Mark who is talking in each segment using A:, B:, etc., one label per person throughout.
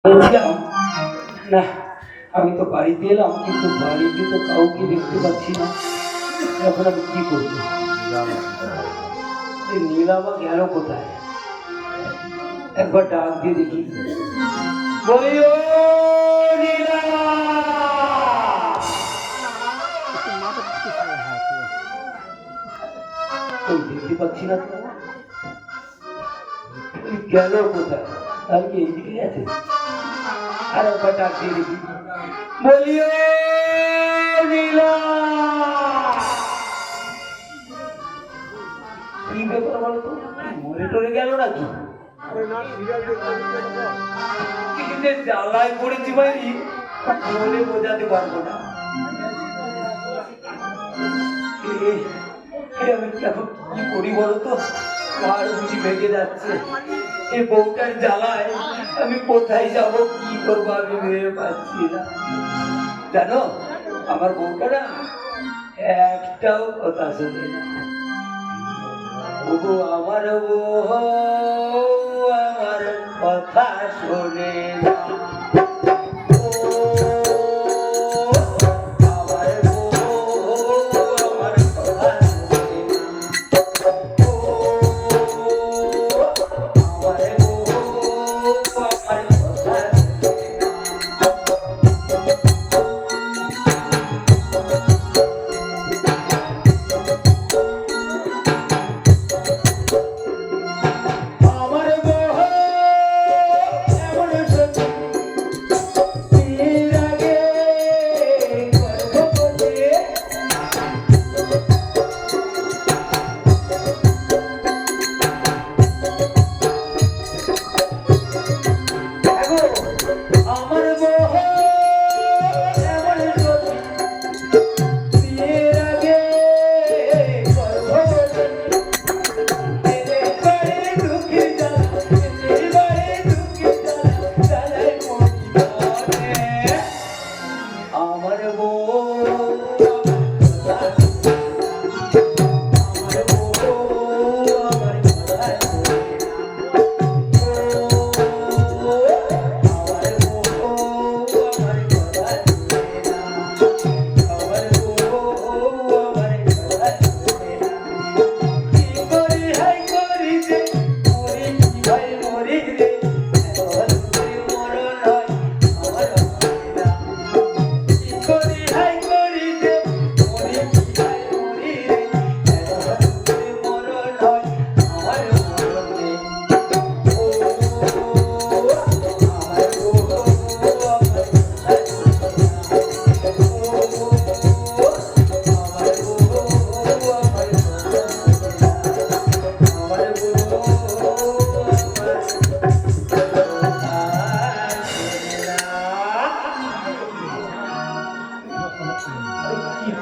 A: বলছিলাম না, আমি তো বাড়িতে এলাম কিন্তু বাড়িতে তো কাউকে দেখতে পাচ্ছি না। এখন আমি কি করবো? নীলামা গেল কোথায়? একবার ডাক দিয়ে দেখি, বলি ও নীলামা। ওই দেখতে পাচ্ছি না তো, গেল কোথায়? আমি কি এইদিকে গেছে? আর একবার ডাক দিয়ে দেখি, বলি ও নীলামা। কি ব্যাপার বলো তো, মরে টরে গেল নাকি? জ্বালায় পড়েছি ভাই, বলে বোঝাতে পারবো না। আমি এখন কি করি বলো তো, আর বুঝি ভেঙে যাচ্ছে। এই বউটার জ্বালায় আমি কোথায় যাব, কি করবো আমি ভেবে পাচ্ছি না। জানো, আমার বউটা না একটাও কথা শোনে না। আমার বউ আমার কথা শোনে না।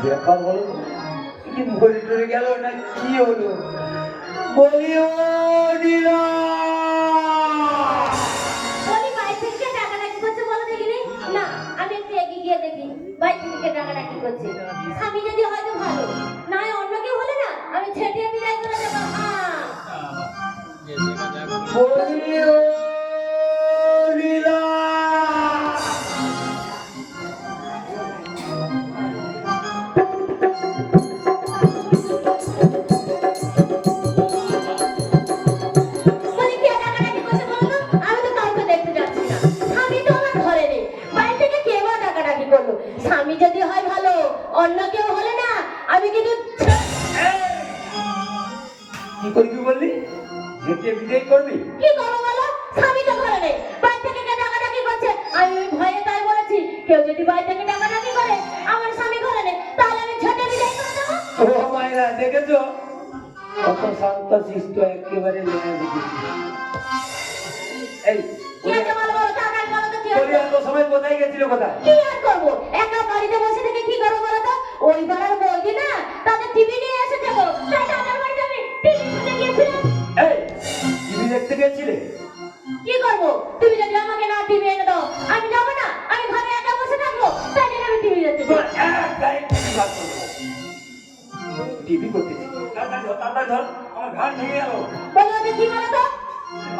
A: ব্যাপার বলো, কি মরে টরে গেল না কি হলো? বলি ও
B: আমি যদি হয়তো ভালো না হয় অন্য কেউ হলে না আমি ছেটিয়ে বিদায় করে দেবো।
A: বলি ও নীলা।
B: স্বামী যদি হয় ভালো অন্য কেউ হলে না আমি কিন্তু
A: কি করবি বললি? ঝেঁটিয়ে বিদায় করবি?
B: কি করবো বলো, স্বামী তো ঘরে নেই, বাড়ি থেকে কে ডাকাডাকি করছে। আমি ওই ভয়ে তাই বলেছি, কেউ যদি বাড়ি থেকে ডাকাডাকি করে আমার স্বামী ঘরে নেই তাহলে আমি ঝেঁটে বিদায় করে দেবো।
A: ও মায়েরা, দেখেছো কত শান্ত শিষ্ট একেবারে মেয়ে দেখেছি। এই সময় কোথায় গেছিল? কোথায়
B: কি আর করবো, একা বাড়িতে বসে থেকে কি করবো বলো তো? ওই পাড়ার বৌদি না তাদের টিভি নিয়ে এসে দেবো, তাই তাদের বাড়িতে আমি টিভি শুনে গিয়েছিলাম।
A: এই টিভি দেখতে গেছিলে?
B: কি করবো, তুমি যদি আমাকে না টিভি এনে দাও আমি যাবো না, আমি ঘরে একা বসে থাকবো, তাই জন্য আমি টিভি দেখতে যাই।
A: টিভি করতেছি, আমার ঘাট ভেঙে গেল।
B: বলো কি বলো তো?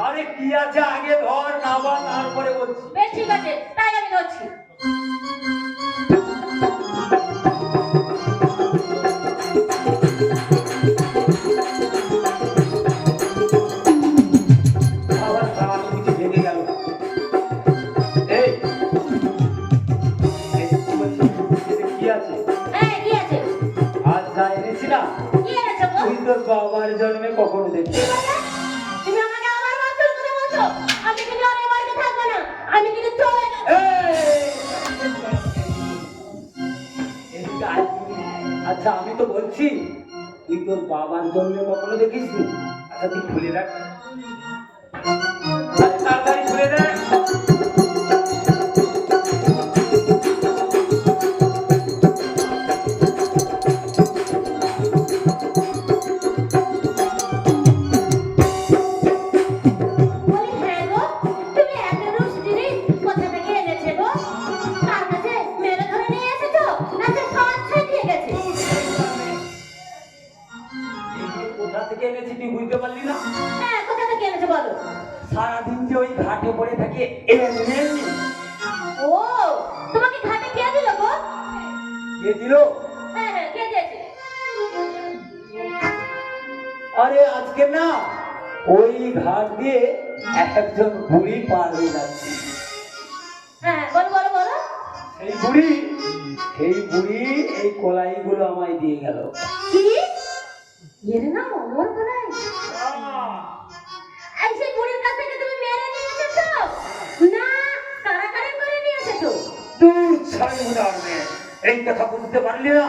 A: আরে কি আছে আগে ধর না বা তারপরে বলছি।
B: বেশ ঠিক আছে, তাই আমি ধরছি।
A: আবার সারা কিছু ভেঙে গেল। এই কি আছে?
B: হ্যাঁ, কি আছে?
A: আজ যা এনেছি না,
B: কি এনেছো গো?
A: তুই তোর বাবার জন্মে কখনো দেখবি
B: কি বলে? তুমি আমাকে আবার মারধর করে বলছো? আমি কিন্তু আর এই বাড়িতে থাকবো না। আমি কিন্তু চলে যাব।
A: আচ্ছা আমি তো বলছি তুই তোর বাবার জন্মে কখনো দেখিসনি। আচ্ছা তুই খুলে রাখ, আরে তাড়াতাড়ি খুলে দেখ।
B: বলি হ্যাঁ গো, তুমি এত রুশ জিনিস কোথা থেকে এনেছে গো? কার কাছে মেরে ধরে নিয়ে এসেছো? না সে স্বেচ্ছায় দিয়ে গেছে?
A: এগুলো কোথা থেকে এনেছি তুই বুঝতে পারলি না?
B: হ্যাঁ, কোথা থেকে এনেছো বলো?
A: সারাদিন যে ওই ঘাটে পড়ে থাকে এমনি
B: ও, তোমাকে ঘাটে কে দিল গো?
A: কে দিল?
B: হ্যাঁ হ্যাঁ, কে দিয়েছে?
A: আরে আজকে না ওই ঘাট দিয়ে একজন বুড়ি পার হয়ে যাচ্ছে।
B: হ্যাঁ, বলো বলো বলো।
A: সেই বুড়ি এই কলাইগুলো আমায় দিয়ে গেল।
B: কি? এর নাম অমর কলাই? এই সেই বুড়ির কাছ থেকে তুমি মেরে নিয়ে এসেছো? না, কারাগারে করে নিয়ে এসেছো?
A: দূর ছাড়ি উদাহরণে এই কথা বুঝতে পারলি না?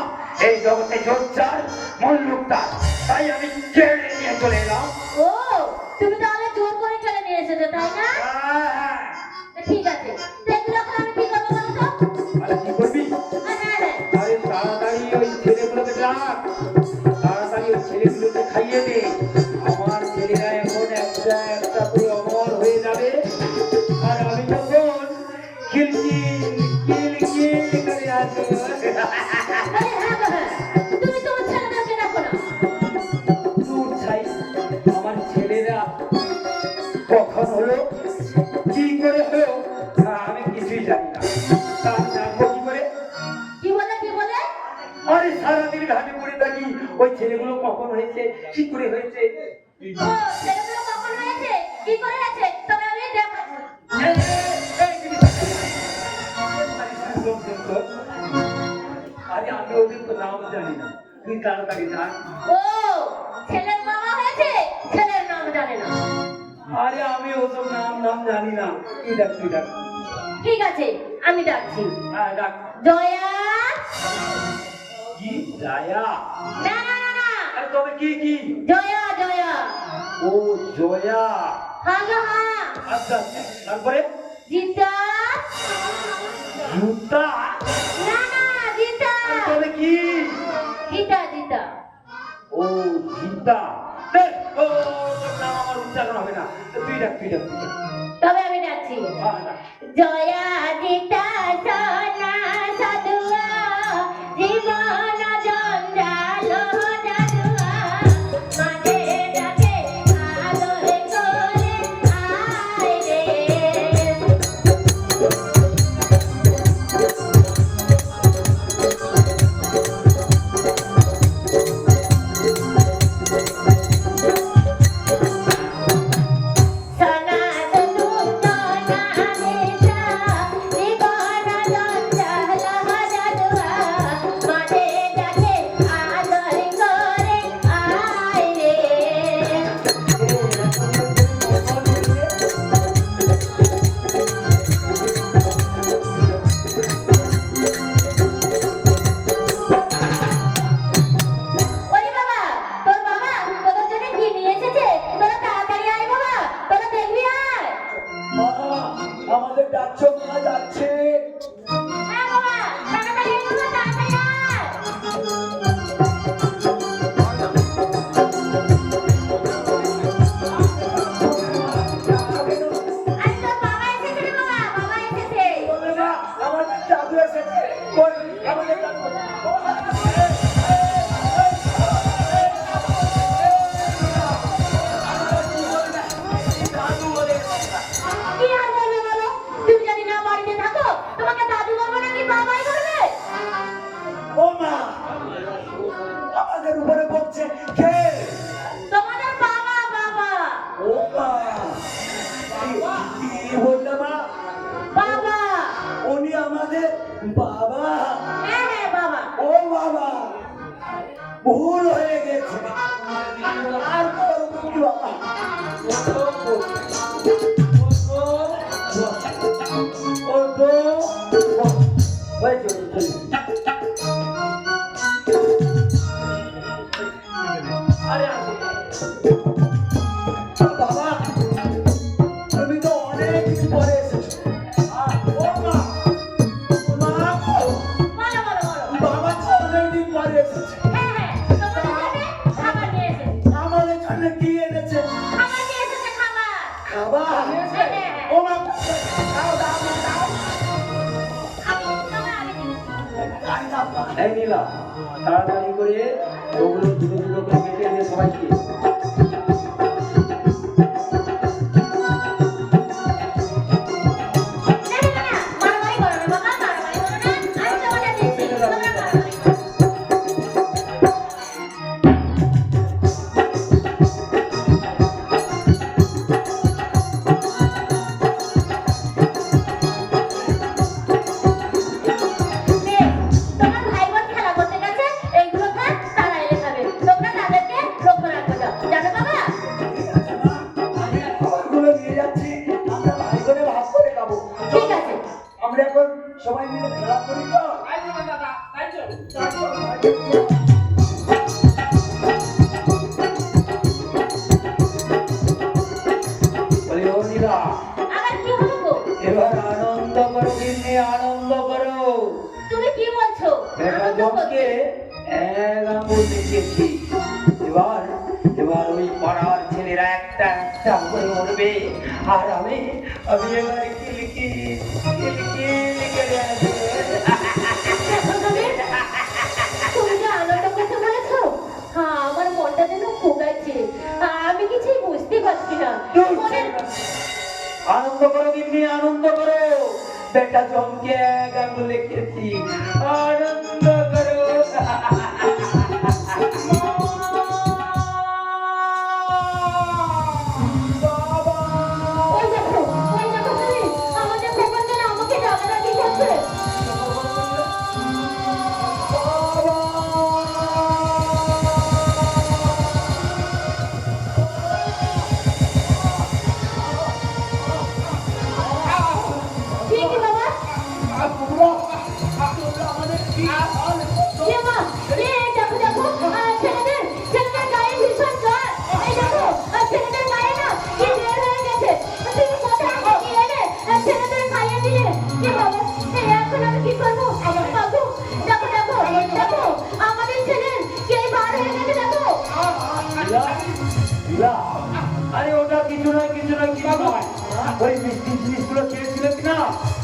A: এই জগতে জোচ্চার মল্লুকতার, তাই আমি কেড়ে নিয়ে চলে এলাম।
B: ও, তুমি তাহলে জোর করে কেড়ে নিয়ে এসেছো, তাই না?
A: হ্যাঁ,
B: ঠিক আছে, দেখলে এখন আমি কি করবো বলো তো?
A: আরে কি করবি?
B: হ্যাঁ হ্যাঁ,
A: আরে তাড়াতাড়ি ওই ছেলেগুলোকে ডাক, তাড়াতাড়ি ওই ছেলেগুলোকে খাইয়ে দে। আমার ছেলেরা এখন একটা একটা করে অমর হয়ে যাবে, আর আমি তখন কিলকিল কিলকিল করে আসবো।
B: বলি হ্যাঁ গো হ্যাঁ, তুমি তোমার ছেলেদেরকে ডাকো না।
A: দূর ছাই, আমার ছেলেরা কখন হলো, কি করে হলো, আমি কিছুই জানি না। তা আমি জানবো কি করে?
B: কি বলে কি বলে?
A: আরে সারাদিন ঘাটে পড়ে থাকি, ওই ছেলেগুলো কখন হয়েছে, কি করে হয়েছে।
B: ও, ছেলেগুলো কখন হয়েছে, কি করে হয়েছে, তবে আমি দেখাচ্ছি।
A: এই, এই, এই, আরে আমি ওদের তো নাম জানি না, তুই তাড়াতাড়ি জান।
B: ও, ছেলের বাবা হয়েছে, ছেলের নাম জানে না।
A: আরে আমি ওসব নাম জানি না, তুই ডাক।
B: ঠিক আছে, আমি ডাকছি।
A: হ্যাঁ ডাক।
B: জয়া।
A: কি জয়া?
B: না না না না,
A: আরে তবে কি?
B: জয়া জয়া।
A: ও জয়া।
B: হ্যাঁ গো হ্যাঁ।
A: আচ্ছা আচ্ছা, তারপরে?
B: জিতা।
A: জুতা?
B: না না, জিতা।
A: আরে তবে কি?
B: জিতা জিতা।
A: ও জিতা। দেখ, ও তোর নাম আমার উচ্চারণ হবে না, তুই ডাক।
B: তবে আমি ডাকছি।
A: হ্যাঁ ডাক।
B: জয়া জিতা সোনা সাধুয়া, জীবন জঞ্জাল জাদুয়া, মাঝে ডাকে আদর করে আয় রে। সোনা সাধু সোনা দেশা, জীবন জঞ্জাল জাদুয়া, মাঝে ডাকে আদর করে আয় রে। ওরে বাবা, তোর বাবা তোদের জন্য কি নিয়ে এসেছে? তোরা তাড়াতাড়ি আয় বাবা, তোরা দেখবি আয়।
A: আমাদের ডাকছ মা যাচ্ছে।
B: হ্যাঁ বাবা, তাড়াতাড়ি আয় বাবা, তাড়াতাড়ি আয়। আরে তোর বাবা এসেছে রে বাবা, বাবা এসেছে।
A: আমার জাদু এসেছে। কই, আমাদের জাদু। আমাদের বাবা।
B: হ্যাঁ হ্যাঁ বাবা।
A: ও বাবা, ভুল হয়ে গেছে, আর করবো কি বাবা? বাবা, তুমি তো অনেকদিন পরে এসেছো। ও মা, মা গো,
B: বলো বলো বলো।
A: বাবা তো অনেকদিন পরে এসেছে।
B: হ্যাঁ হ্যাঁ, তোমাদের জন্য খাবার নিয়ে এসেছে।
A: আমাদের জন্য কি এনেছে?
B: খাবার নিয়ে এসেছে, খাবার।
A: খাবার?
B: হ্যাঁ হ্যাঁ।
A: ও মা, দাও দাও দাও।
B: তোমার আগে দিন।
A: এই নীলা, তাড়াতাড়ি করে ওগুলো দুটো দুটো করে কেটে এনে সবাইকে।
B: না না না, মারামারি করো না বাবা, মারামারি করো না। আমি তোমাদের দিচ্ছি, তোমরা মারামারি করো। নে, তোমার ভাই বোন খেলা করতে গেছে, এইগুলো খা, তারা এলে খাবে। তোমরা তাদেরকে লক্ষ্য রাখো যাও। জানো বাবা?
A: আমি খাবারগুলো নিয়ে যাচ্ছি, আমরা ভাই করে ভাগ করে খাবো।
B: ঠিক আছে।
A: আমরা এখন সবাই মিলে খেলা করি তো। বলি, ও নীলা,
B: আবার কি হলো গো?
A: এবার আনন্দ করো, দিনে আনন্দ করো।
B: তুমি কি বলছো?
A: দেখা জমকে এক আঙুল দেখেছি। এবার এবার ওই পাড়ার ছেলেরা একটা একটা করে উঠবে, আর আমি এবারে কিলকি কিলকি লিখে যাচ্ছি।
B: দেখো তুমি, তুমি যে আনন্দ করতে বলেছো, হ্যাঁ আমার মনটা যেন খোকাচ্ছে। আমি কিছুই বুঝতে পারছি না। মনে
A: আনন্দ করো দিনে আনন্দ করো, বেটা জমকে এক আঙুল দেখেছি, আনন্দ করো।
B: ওই দেখো তুমি, আমাদের খবর যেন আমাকে ডাকাডাকি করছে। ঠিকই বাবা। এ মা, দেখো দেখো, ছেলেদের গায়ে ভীষণ জ্বর। এই দেখো, ছেলেদের গায়ে না কি বের হয়ে গেছে। তুমি কোথায় কি এনে ছেলেদের খাইয়ে দিলে? কি হবে? এখন আমি কি করবো? বাবু, দেখো দেখো দেখো, আমাদের ছেলের কে বার হয়ে গেছে দেখো।
A: আরে ওটা কিছু নয় কিছু নয় কিছু নয়, ওই মিষ্টি জিনিসগুলো খেয়েছিল কিনা,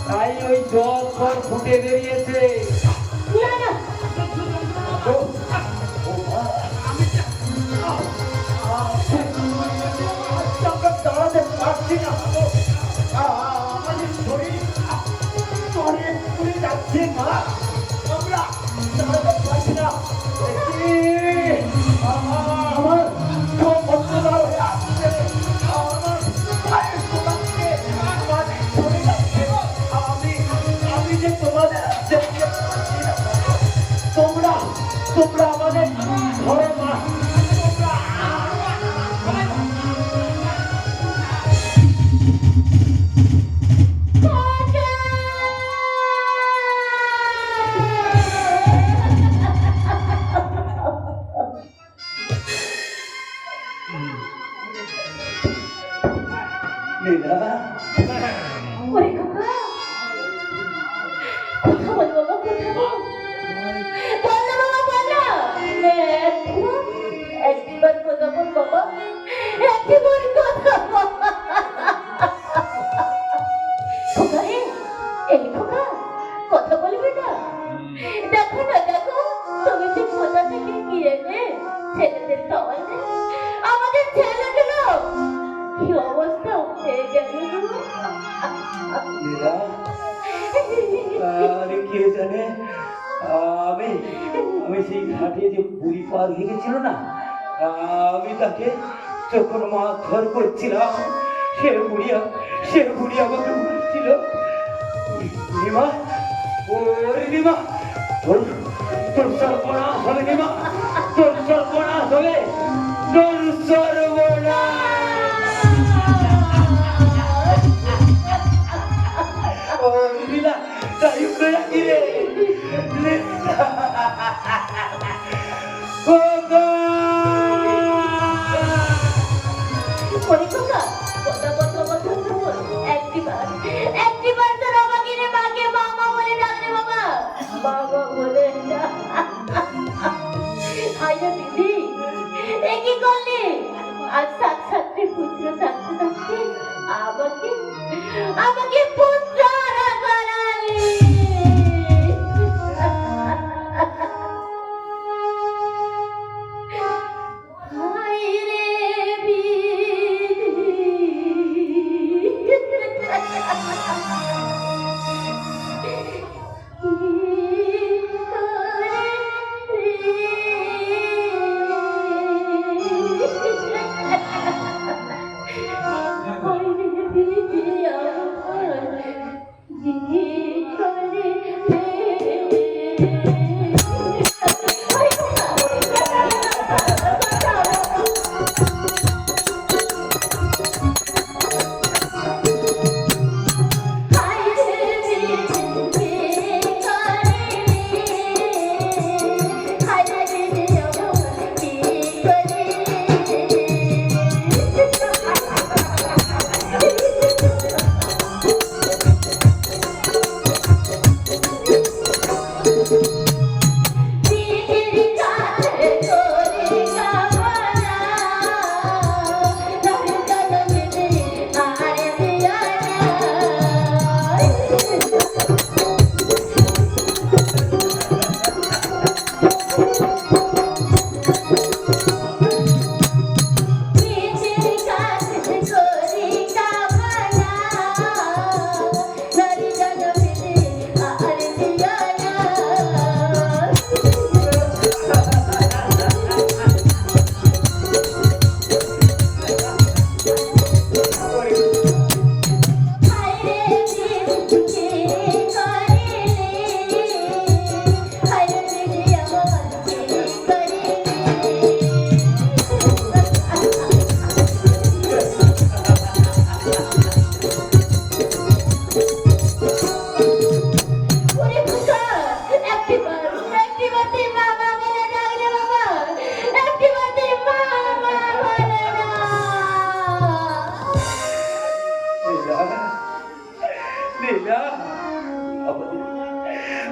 A: তাই ওই জল ফল ফুটে বেরিয়েছে।
B: না না,
A: ও, ও মা। আমরা দাঁড়াতে পারছি না, আমাদের শরীর অনেক পুড়ে যাচ্ছে মা, আমরা দাঁড়াতে পারছি না। আমার চোখ অন্ধকার হয়ে আসছে, আমার পায়ের তলা থেকে আমার চলে যাচ্ছে। আমি যে তোমাদের দেখতে পাচ্ছি না, তোমরা আমাদের ঘরে মা, নীলা,
B: ওরে খোকা, কথা বল বাবা, কথা বল। বল না বাবা, বল না। একবার কথা বল বাবা, একবার কথা বল। খোকা রে, এই খোকা, কথা বলবি না? দেখো না দেখো, তুমি যে কোথা থেকে কি এনে ছেলেদের খাওয়ালে, আমাদের ছেলেগুলো কি অবস্থা হয়ে গেল।
A: নীলা, আরে কে জানে, আমি সেই ঘাটে যে বুড়ি পার ভেঙেছিল না, আমি তাকে যখন মারধর করছিলাম, সে বুড়ি আমাকে বলছিল, বুড়িমা নীলিমা, তোর সর্বনাশ হবে নীলিমা, তোর সর্বনাশ হবে, তোর সর্বনাশ। ও নীলা, তাই করে রাখি রে। ও গো!
B: পরীক্ষা কথা কথা কথা বল একটিবার তোর আমাকে রে মাকে মামা বলে ডাক রে বাবা বাবা বলে ডাক। আইয়া দিদি এ কি করলি আজ সাত সাতটি পুত্র থাকতে থাকতে আমাকে আমাকে পুত্র হারা করালি।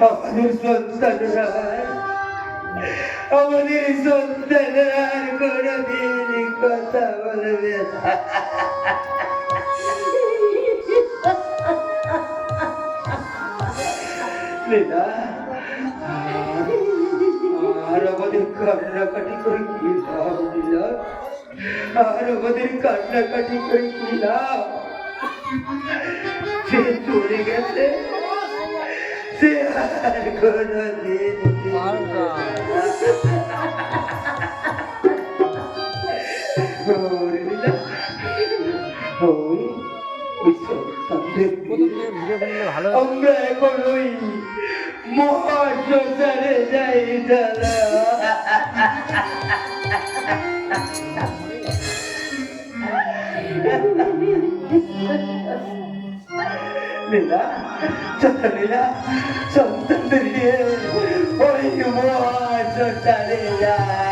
A: আমাদের সন্তানরা আমাদের সন্তানরা আর কোনোদিন কথা বলবে না। লীলা, আর আমাদের কান্নাকাটি করে কি লাভ লীলা, আর আমাদের কান্নাকাটি করে কি লাভ? সে চলে গেছে, সে আর কোনোদিন আমরা এখন ওই মহাশ্মশানে যাই দাদা। লীলা, চলো লীলা, সন্তানদের নিয়ে ওই মহাশ্মশানে যায়।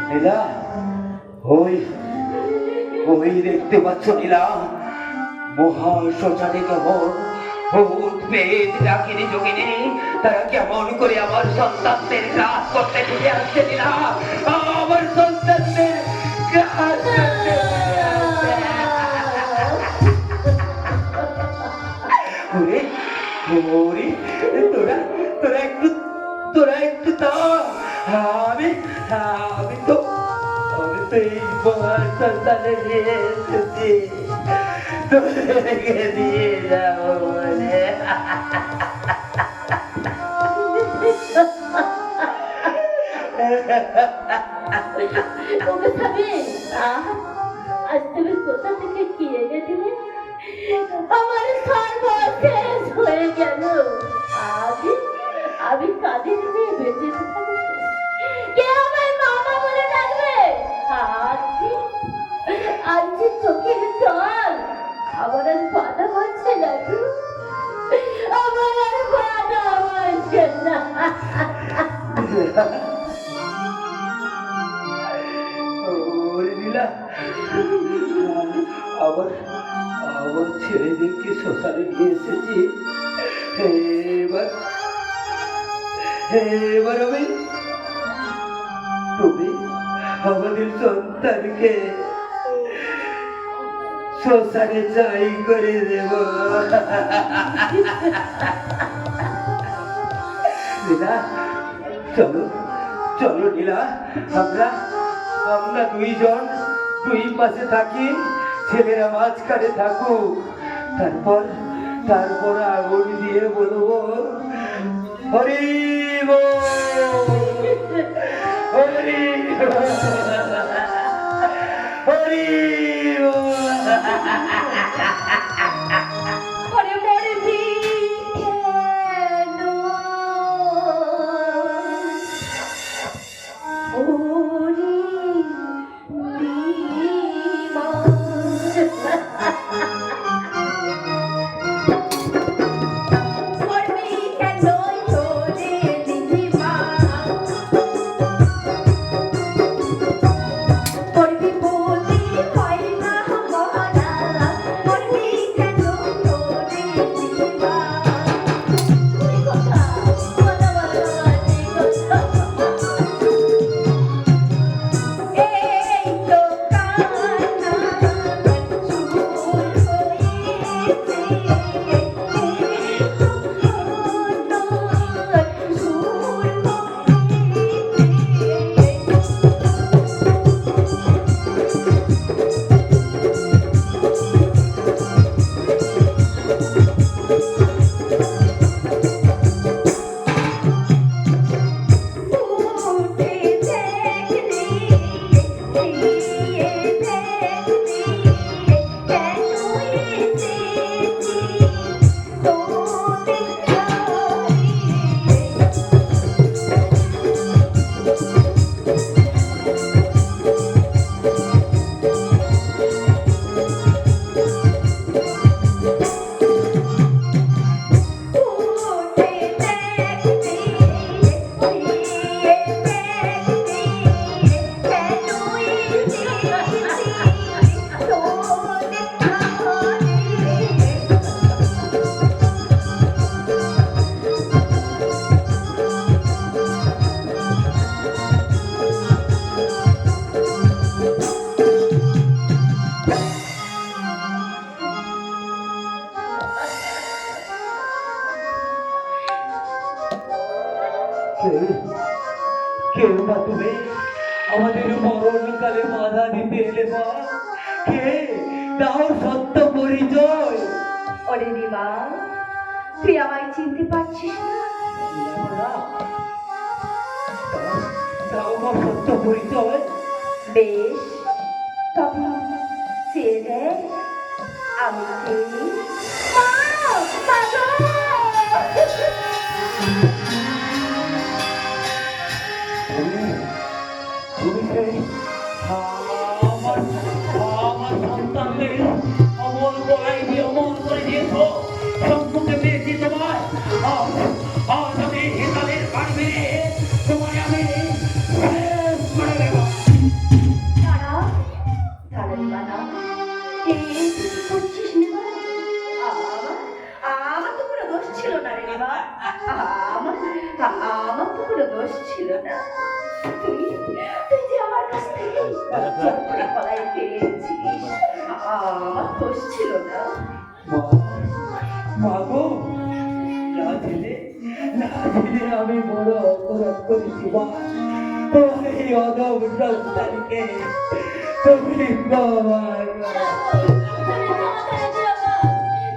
A: লীলা, ওই দেখতে পাচ্ছ লীলা, মহাশ্মশানে কেমন ভূত প্রেত ডাকিনি যোগিনী তারা কেমন করে আমার সন্তানদের কাজ করতে ফিরে আসছে না, আমার সন্তানদের কাজ করতে ফিরে আসছে। ওরে ওরে তোরা একটু দাও। আমি তো এই মহান সন্তানে নিয়ে এসেছি, তোদেরকে দিয়ে যাবো বলে।
B: ওকে স্বামী, আজ তুমি কোথা থেকে কি এনে দিলে? আমার সর্বশেষ হয়ে গেল। আমি কাদের নিয়ে বেঁচে থাকবো? কে আমার মামা বলে ডাকবে? আজ চোখের জল আমার আর বাধা হচ্ছে না গো। আমার আর বাধা হচ্ছে না।
A: ওরে লীলা, আবার ছেলেদেরকে শ্মশানে নিয়ে এসেছি। এবার তুমি আমাদের সন্তানকে শ্মশানে যাই করে দেব। লীলা, চলো লীলা, আমরা দুইজন দুই পাশে থাকি, ছেলেরা মাঝখানে থাকুক। তারপর আগুন দিয়ে বলবো হরি বল, হরি বল, হরি বল।
B: ওরে মরবি কেন? ওরে দিমা। মরবি কেন ওরে দিমা? মরবি বলি হয় না মরা, মরবি কেন ওরে দিমা? তুই কথা বলা বলা কথা। এই তো কান্না সুর হয়েছে, উঠে দেখলি দিয়ে দেখলি কেন এসেছি তোদের ঘরে। উঠে দেখলি দিয়ে দেখলি কেন এসেছি তোদের ঘরে।
A: কেউ বা তুমি আমাদের মরণকালে বাধা দিতে এলে মা? কে? দাও সত্য পরিচয়।
B: ওরে দিবা, তুই আমায় চিনতে পারছিস না?
A: দাও মা সত্য পরিচয়।
B: বেশ, তবে চেয়ে দেখ, আমি কে? মা! মা গো!
A: তুমি সেই আমার সন্তানদের অমল গলায় দিয়ে অমল করে দিয়েছ। সম্মুখে পেয়েছি তোমায়। আজ আমি হিতালের বাড়ি মেরে তোমায় আমি শেষ করে দেব।
B: তারা দিবা না। এই তুই কি করছিস নিবা? আমার তো কোনো দোষ ছিল না রে নিবা। আমার ছিল না। তুই তুই যে আমার কাছ থেকে জোর করে গলায় ফিরিয়ে এনেছিস, আমার দোষ ছিল না।
A: মা গো, না দিলে আমি বড় অপরাধ করেছি মা। তোমার এই অদম সন্তানকে তুমি ক্ষমা করো।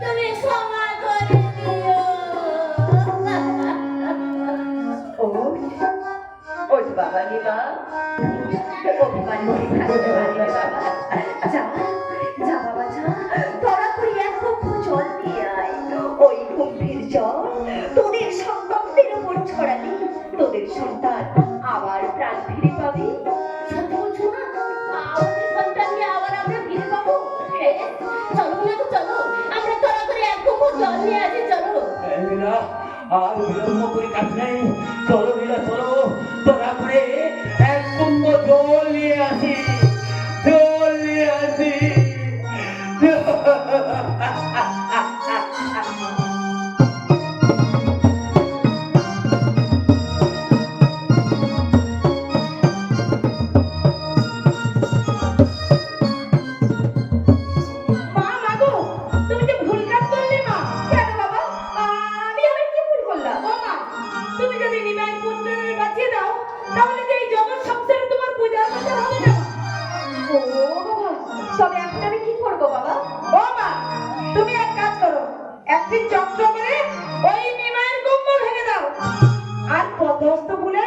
B: তুমি ক্ষমা করে দিও। ওঠ বাবা রে বা, অভিমানী হয়ে থাকতে পারি না বাবা। যা যা বাবা যা, তোরা করে এক কক্ষ জল দিয়ে আয়। ওই গম্ভীর জল তোদের সন্তানদের উপর ছড়ালে তোদের সন্তান আবার প্রাণ ফিরে পাবে। সত্যি বলছো না? আমাদের সন্তানকে আবার আমরা ফিরে পাবো? চলো না তো, চলো আমরা তোরা করে এক কক্ষ জল নিয়ে আসি। চলো
A: লীলা, আর বিলম্ব করে কাজ নেই। চলো লীলা, চলো তোরা করে এক কুম্ভ জল নিয়ে আসি, জল নিয়ে আসি।
B: মা, মাগো, তুমি যে ভুল কাজ করলে মা। কেন বাবা? আমি আবার কি ভুল করলাম? ও মা, তুমি যদি নিমাইয়ের পুত্রকে বাঁচিয়ে দাও, তাহলে যে এই জগৎ সংসারে তোমার পূজা করতে হবে না। ও বাবা, তবে এখন আমি কি করবো বাবা? ও মা, তুমি এক কাজ করো, একদিন যন্ত্র করে ওই নিমাইয়ের কুম্ভ ভেঙে দাও, আর পদস্থ ভুলে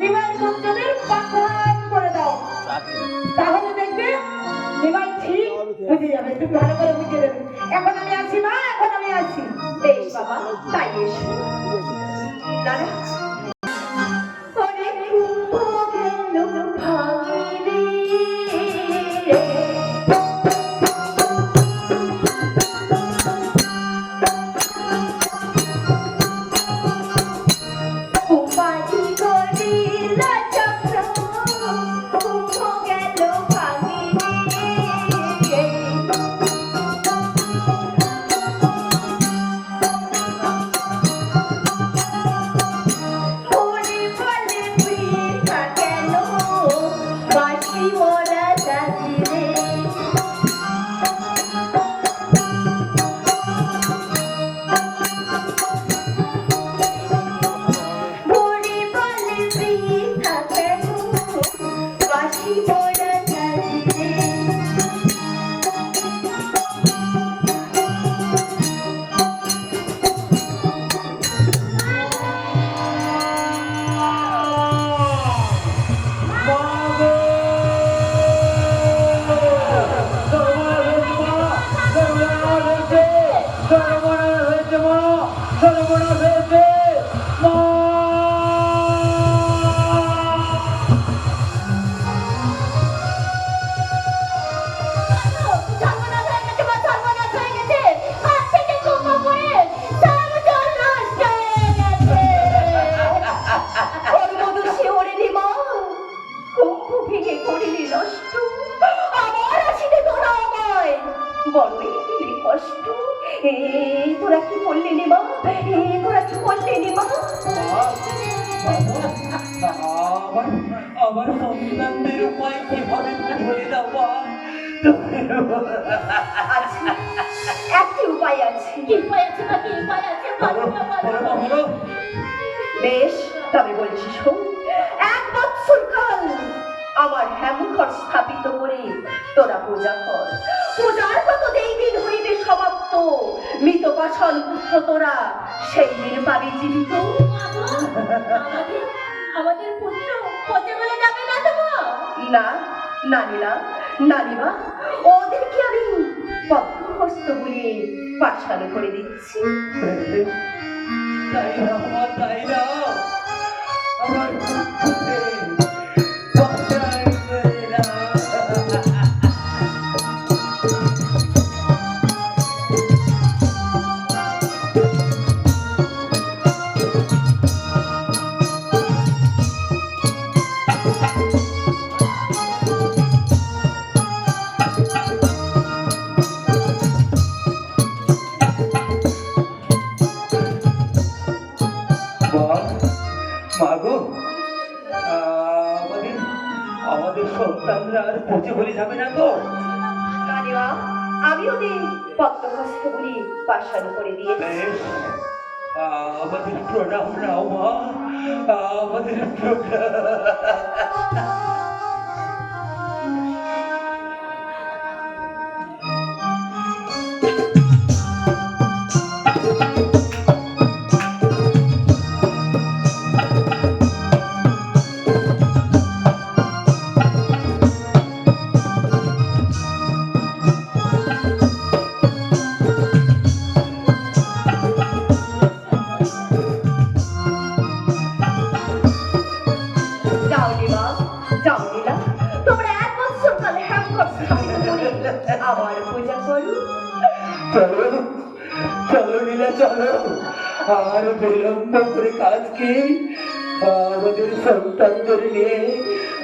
B: নিমাইয়ের পুত্রদের পাঠান করে দাও। তাহলে দেখবে নিমাই ঠিক বুঝে যাবে, তুমি ভালো করে বুঝে দেবে। এখন আমি আছি মা, এখন আমি আছি। বেশ বাবা, তাই এসো। দাদা অনেক কুম্ভ গেল ভাঙিরে, কুম্ভারি করিল চক্র, কুম্ভ গেল ভাঙিরে। ওরে বলে বৃথা গেল বাঁশি মোরা জাগিরে। ওরে বলে বৃথা গেল বাঁশি মোরা জাগিরে। সর্বনাশ হয়ে গেছে মা, সর্বনাশ হয়ে গেছে। হাত থেকে কুম্ভ পড়ে সব জল নষ্ট হয়ে গেছে। ওর মধু শিহরিণী মা, কুম্ভ ভেঙে করিলি নষ্ট, আমার আসিতে তোরা আমায় বড়ই দিলি কষ্ট। তোরা কি করলি রে মা? তোরা কি করলি রে মা?
A: আমার সন্তানদের উপায় কিভাবে বলে দাও মা।
B: আছে, একটি উপায় আছে। কি উপায় আছে মা? কি উপায় আছে?
A: বলো, বলো, বলো।
B: বেশ, তবে বলছি শোন। 1 বৎসর কাল আমার হেমঘর স্থাপিত করে তোরা পূজা কর। পূজার কত যেই দিন হইবে সমাপ্ত, মৃত পাষাণ পুত্র তোরা সেই দিন পাবি জীবিত। আমাদের পুত্র পচে গলে যাবে না তো? না, নানিলা, নানিমা, ওদেরকে আমি পদ্মহস্ত বুলিয়ে পাষাণ করে দিচ্ছি।
A: তাই না মা, তাই না। আমার আমাদের সন্তানরা আর পচে বলে যাবে না তো?
C: কানিমা, আমি ওদের পদ্মহস্তগুলি পাষাণ করে দিয়েছি।
A: বেশ, আমাদের প্রণাম নাও মা, আমাদের প্রণাম।
C: যাওনি মা, যাওনি না, তোমরা 1 বছর কালে হেমকট স্থাপিত করে আমার পূজা করো।
A: চলো চলো লীলা, চলো। আর বিলম্ব করে কাজকে আমাদের সন্তানদের নিয়ে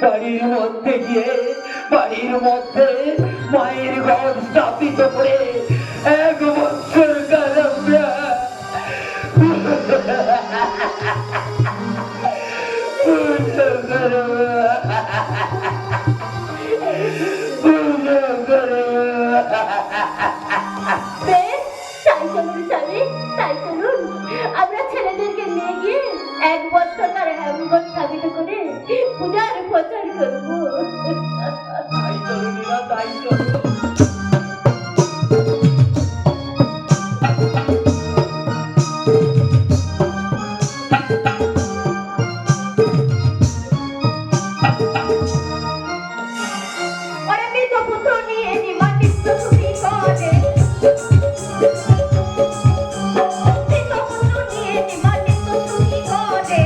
A: বাড়ির মধ্যে গিয়ে বাড়ির মধ্যে মায়ের ঘর স্থাপিত করে 1 বছর কাল আমরা পূজা করব, পূজা করব।
B: বেশ, তাই চলুন স্বামী, তাই চলুন। আমরা ছেলেদেরকে নিয়ে গিয়ে 1 বছর তার হেমকট স্থাপিত করে পূজার প্রচার করবো।
A: তাই চলো লীলা, তাই চলো।
C: ওরে মৃত পুত্র নিয়ে নিমাটির প্রসূতি করে, মৃত পুত্র নিয়ে নিমাটির প্রসূতি করে।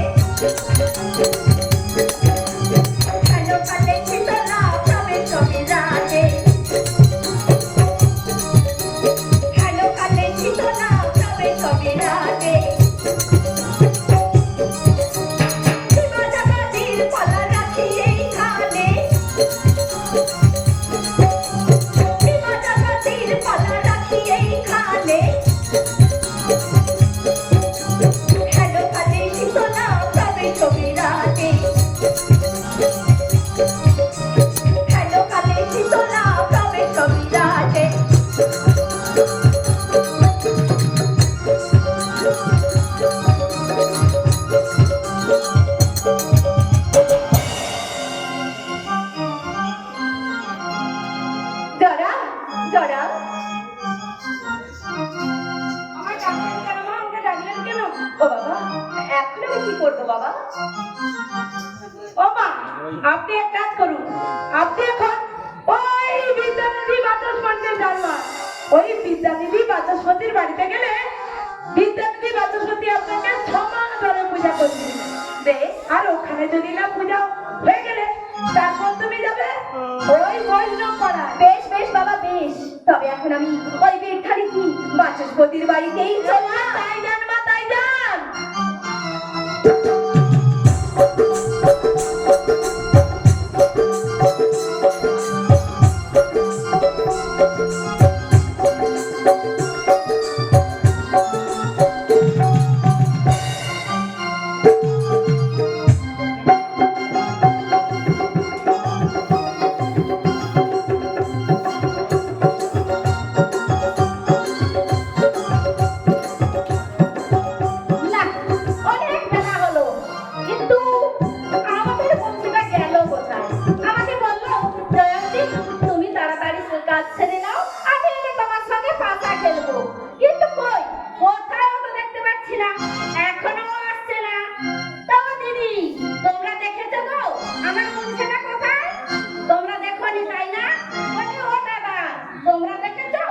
C: কালো কালে শীতলা প্রবেশ বিরাজে, কালো কালে শীতলা প্রবেশ বিরাজে। শিবা জগদীর পালা রাখি এইখানে, শিবা জগদীর পালা রাখি এইখানে। কালো কালে শীতলা প্রবেশ বিরাজে, কালো কালে শীতলা প্রবেশ বিরাজে। জরা জরা আমার ডাকলেন কেন মা? আমাকে ডাকলেন কেন? ও বাবা, এখন আমি কি করবো বাবা?
D: ও মা, আপনি এক কাজ করুন, আপনি এখন ওই বিদ্যানিধি বাচস্পতির জানলা, ওই বিদ্যানিধি বাচস্পতির বাড়িতে গেলে বিদ্যানিধি বাচস্পতি আপনাকে সমানভাবে পূজা করবে।
C: বেশ,
D: আর ওখানে যদি না পূজা হয়ে গেলে তারপর তুমি যাবে ওই বৈষ্ণব পাড়ায়।
C: বেশ বেশ বাবা, বেশ। তবে এখন আমি ওই বিদ্যানিধি বাচস্পতির বাড়িতেই চললাম।
D: তাই যান মা, তাই যান।
C: না, অনেক বেলা হলো, কিন্তু আমাদের বন্ধুটা গেল কোথায়? আমাকে বললো, জয়ন্তী তুমি তাড়াতাড়ি কাজ ছেড়ে নাও, আমি এলে তোমার সঙ্গে পাতা খেলবো। কিন্তু কই, কোথাও তো দেখতে পাচ্ছি না, এখনো আসছে না। তাও দিদি, তোমরা দেখেছো গো আমার মুন্সিটা কোথায়? তোমরা দেখোনি তাই না? বলি, ও দাদা, তোমরা দেখেছো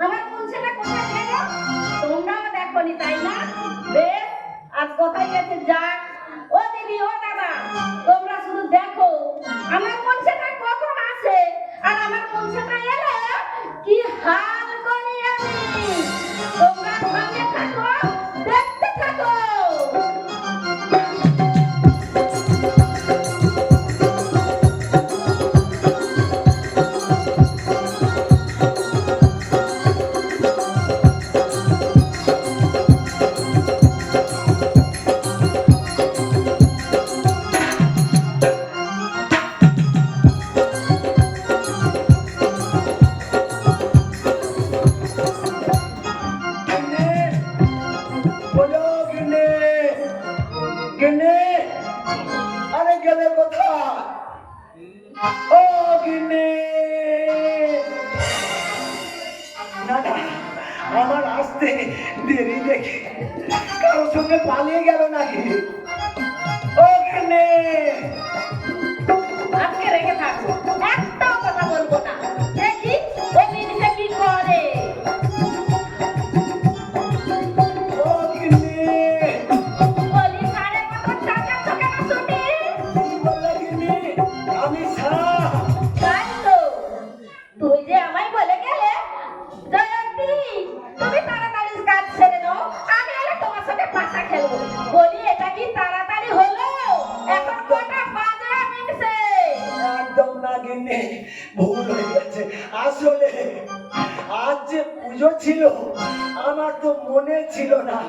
C: আমার মুন্সিটা কোথায় গেল? তোমরাও দেখোনি তাই না? বেশ, আজ কোথায় গেছে যাক। ও দিদি, ও দাদা, তোমরা শুধু দেখো আমার মুন্সিটা কখন আসে, আর আমার মুন্সিটা এলে কি হাল করি আমি। তোমরা সঙ্গে থাকো, দেখতে থাকো।
A: ও গিন্নি না না আমার আসতে দেরি দেখে কারোর সঙ্গে পালিয়ে গেল নাকি ও গিন্নি
C: আজকে রেখে থাকবো, একটাও কথা বলবো না। দেখি ওই জিনিসটা কি করে।
A: ও গিন্নি
C: বলি সাড়ে মতো চাচাচ্ছ কেন শুনি?
A: কি বললে গিন্নি আমি সারা
C: তাই তো, তুই যে আমায় বলে গেলে জয়ন্তী তুমি তাড়াতাড়ি কাজ ছেড়ে নাও, আমি এলে তোমার সাথে পাশা খেলবো। বলি এটা কি তাড়াতাড়ি হলো? এখন কটা বাজে মিনছে?
A: একদম না গিন্নি ভুল হয়ে গেছে আসলে আজ যে পুজো ছিল আমার তো মনে ছিল না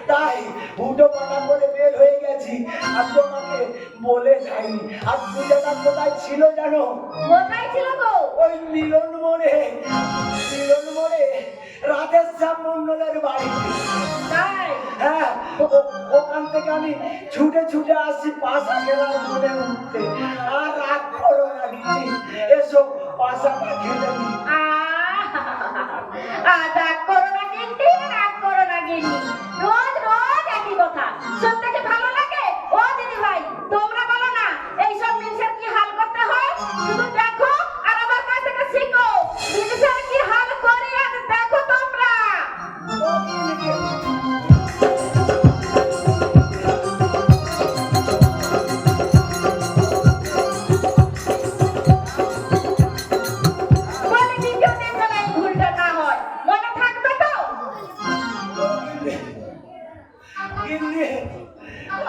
A: তাই উঠো পাটা করে বের হয়ে গেছি আর তোমাকে বলে যাইনি আর পূজাটা কোথায় ছিল জানো
C: কোথায় ছিল গো?
A: ওই মিলন মোড়ে রাধের শ্যাম মন্ডলের বাড়ি
C: তাই
A: হ্যাঁ ওখান থেকে আমি ছুটে ছুটে আসছি পাশা খেলার মনে উঠতে আর রাগ করো না গিন্নি এসব পাশাটা খেলে নি
C: রাগ করো না গিন্নি, রাগ করো না গিন্নি। রোজ রোজ একই কথা শুনতে কি ভালো লাগে? ও দিদি ভাই তোমরা বলো না এইসব জিনিসের কি হাল করতে হয়? শুধু দেখো আর আমার কাছ থেকে শিখো জিনিসের কি হাল করি আর দেখো তোমরা।
A: ও গিন্নি
C: বলে দ্বিতীয় দিন যেন এই ভুলটা না হয়, মনে থাকবে তো?
A: গিন্নি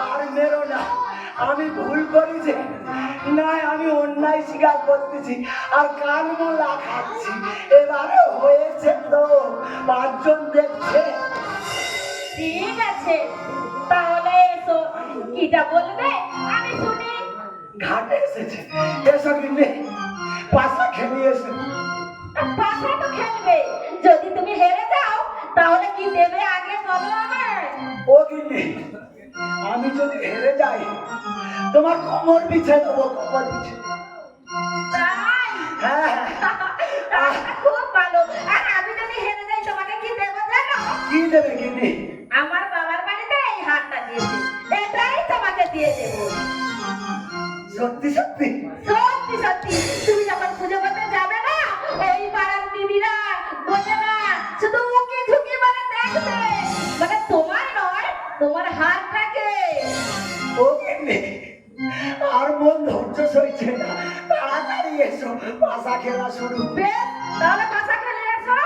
A: আর মেরো না আমি ভুল করেছি না আমি অন্যায় স্বীকার করতেছি আর কান মোলা খাচ্ছি এবারে হয়েছে তো পাঁচজন দেখছে
C: ঠিক আছে তাহলে এসো, কিটা বলবে আমি শুনি।
A: ঘাটে এসেছে এসো গিন্নি পাশা খেলে এসো
C: পাশা তো খেলবে, যদি তুমি হেরে যাও তাহলে কি দেবে আগে বলো আমায়।
A: ও গিন্নি আমি যদি হেরে যাই তোমার কোমর পিছে দেবো কোমর পিছে
C: তাই
A: হ্যাঁ
C: তাহলে খুব ভালো। আর আমি যদি হেরে যাই তোমাকে কি দেবো জানো?
A: কি দেবে গিন্নি
C: আমার বাবার বাড়িতে এই হারটা দিয়েছে, এটাই তোমাকে দিয়ে দেবো।
A: সত্যি সত্যি
C: সত্যি সত্যি তুমি যখন পুজো করতে যাবে না ওই পাড়ার দিদিরা বোনেরা শুধু উকি ঝুঁকি মানে দেখবে, মানে তোমার নয় তোমার হাতটাকে।
A: ও গিন্নি আর মন ধৈর্য সইছে না তাড়াতাড়ি এসো পাশা খেলা শুরু
C: বেশ তাহলে পাশা খেলে এসো।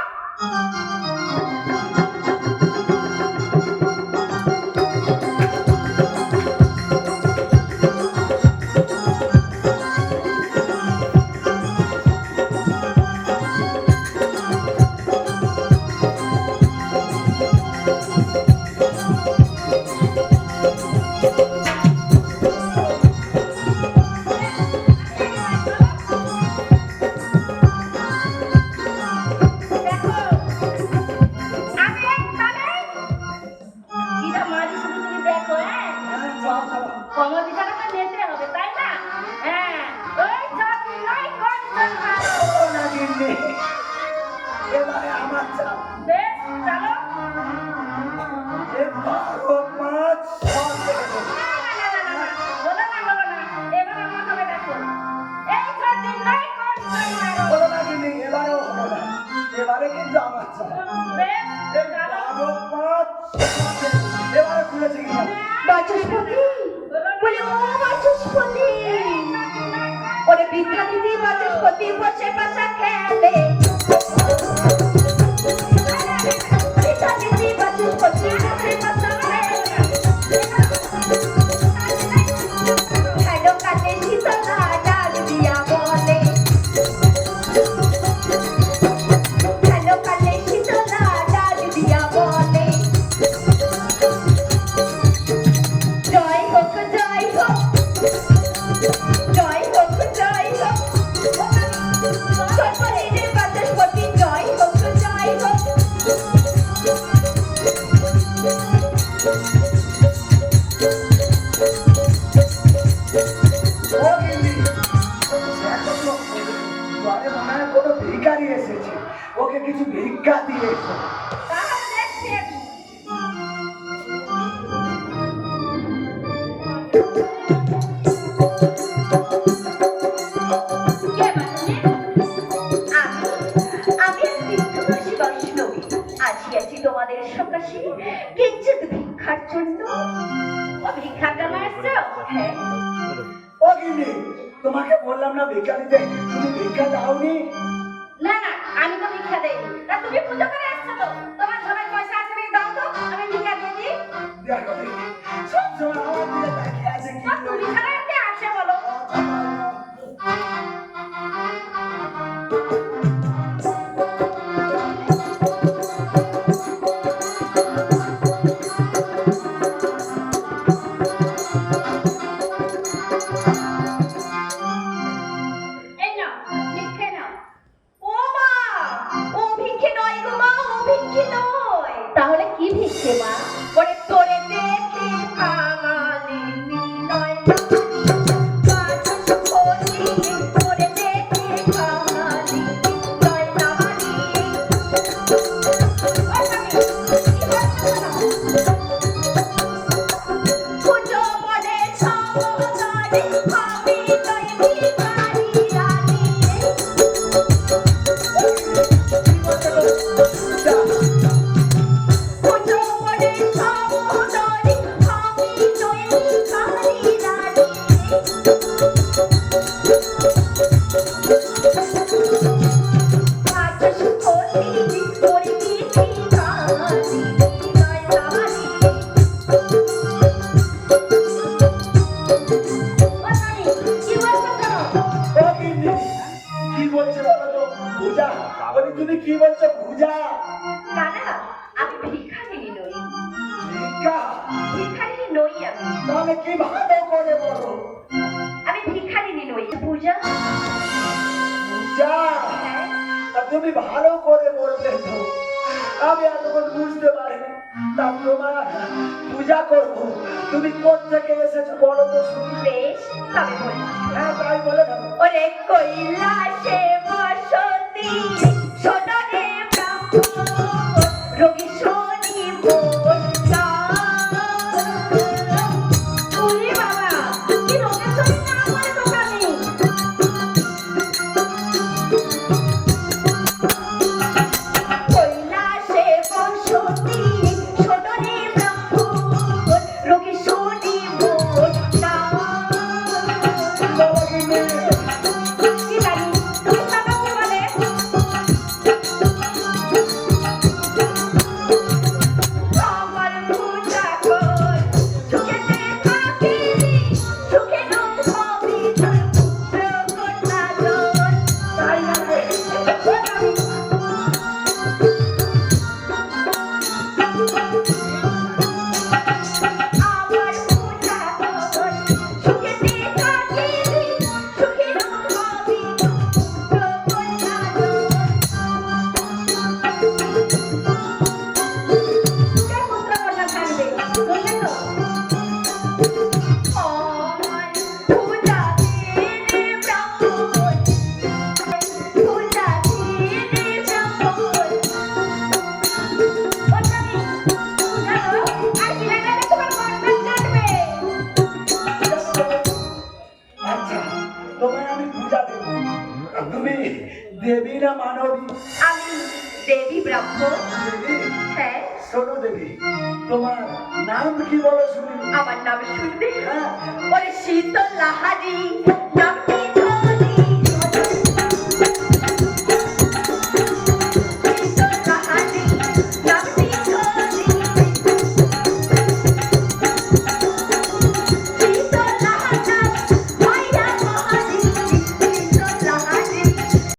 C: দেখো আমি একবারে কিটা মারি শুধু তুমি দেখো। কমর দিশাটা তো নিতে হবে তাই না? হ্যাঁ ওই চাকরি নাই কনসন মারো।
A: ও না গিন্নি এবারে আমার চাপ
C: বেশ চলো।
A: বারো পাঁচ ছয়
C: বলো না এবার আমার হবে দেখো এই চাকরি নাই কনসন মারো।
A: বলো না গিন্নি এবারেও হলো না এবারে কিন্তু আমার চাপ
C: বেশ
A: এই বারো পাঁচ ছয় এবারে খুলেছে কিনা
B: বাচস্পতি বলে ও বাচস্পতি ওরে বিদ্যা দিদি বাচস্পতি বসে পাশা খেলে বিদ্যা দিদি বাচস্পতি বসে পাশা হ্যালো কাটে শীতলা ডাক দিয়া বলে হ্যালো কাটে শীতলা ডাক দিয়া বলে জয় হোক জয় হোক জয় হোক জয় হোক সর্বদিনের বাচস্পতি জয় হোক জয় হোক
A: ও গিন্নি এসেছে, ওকে কিছু ভিক্ষা দিয়ে এসো।
C: তাহলে দেখছি আমি।
B: কে বাঁচলে?
C: আমি এক বৃদ্ধবয়সী বৈষ্ণবী আসিয়াছি তোমাদের সকাশে কিঞ্চিত ভিক্ষার জন্য। ও ভিক্ষার জন্য এসছো? হ্যাঁ।
A: ও গিন্নি, তোমাকে বললাম না ভিক্ষা দিতে, তুমি ভিক্ষা দাওনি।
C: না না, আমি তো ভিক্ষা দেইনি। তা তুমি পুজো করে এসছো তো, তোমার সবাই পয়সা আছে নাকি দাও তো, আমি ভিক্ষা দিয়ে দিই।
A: দেখো দেখি, সবসময় আমার দিকে তাকিয়ে আছে কি
C: আর তুমি ছাড়া আর কে আছে বলো? এই নাও, ভিক্ষে নাও। ও মা, ও ভিক্ষে নয় গো মা, ও ভিক্ষে নয়।
B: তাহলে কি ভিক্ষে মা?
C: ওরে তোরে দেখে কাঙালিনী নয় বাতাস ফোটে, তোরে দেখে কাঙালিনী নয় নারী। ও স্বামী, কি করছো না? পুজো বলে সমাদারে, আমি নয় ভিখারি রানী। পুজো বলে সমাদারে, আমি নয় ভিখারি রানী। বাতাস ফোটে, তোরে দেখে কাঙালিনী নয় নারী।
B: কি বলছো কেন?
A: ও গিন্নি, কি বলছো বলো তো? পূজা, বলি তুমি কি বলছো পূজা?
C: না না, আমি ভিখারিনী নই।
A: ভিক্ষা?
C: ভিখারিনী নই আমি।
A: তাহলে কি ভালো করে বলো?
C: আমি ভিখারিনী নই। পূজা?
A: পূজা?
C: হ্যাঁ।
A: তা তুমি ভালো করে বললে তো, আমি এতক্ষণ বুঝতে পারিনি। তা তোমার পূজা করবো, তুমি কোথেকে এসেছো বলো তো শুনি।
C: বেশ, তবে বলি।
A: হ্যাঁ, তাই বলে দেবো।
C: ওরে কৈলাসে বসতি, সোনারে ব্রাহ্মণ, রোগী শনি বৈষ্ণব।
B: ওরে বাবা, কি রোগের শরীর না বলে তোকে আমি।
C: কৈলাসে বসতি, সোনারে ব্রাহ্মণ, রোগী শনি বৈষ্ণব।
A: বাবা গিন্নি,
C: কি জানি, তুমি সাদা কি বলে? আমার পূজা কর, সুখেতে থাকিবি, সুখে হবি তোর পুত্র কন্যা জন।
A: তাই নাকি?
C: আমার পূজা কর, সুখেতে থাকিবি, সুখে হবি তোর পুত্র কন্যা জন। কে পুত্র কন্যা থাকবে? বুঝলে তো? আমার পূজা দিনে ব্রাহ্মণ, পূজা দিনে ব্রাহ্মণ। ও স্বামী, পূজা দাও, আর বিনা গেলে তোমার বরদান কাটবে।
A: আচ্ছা, তোমায় আমি পূজা দেব। তুমি দেবী না মানবী?
C: আমি দেবী ব্রাহ্মণ।
A: দেবী?
C: হ্যাঁ,
A: শোনো দেবী, তোমার নাম কি বলো শুনি?
C: আমার নাম শুনবে?
A: হ্যাঁ।
C: ওরে শীতল লাহারি।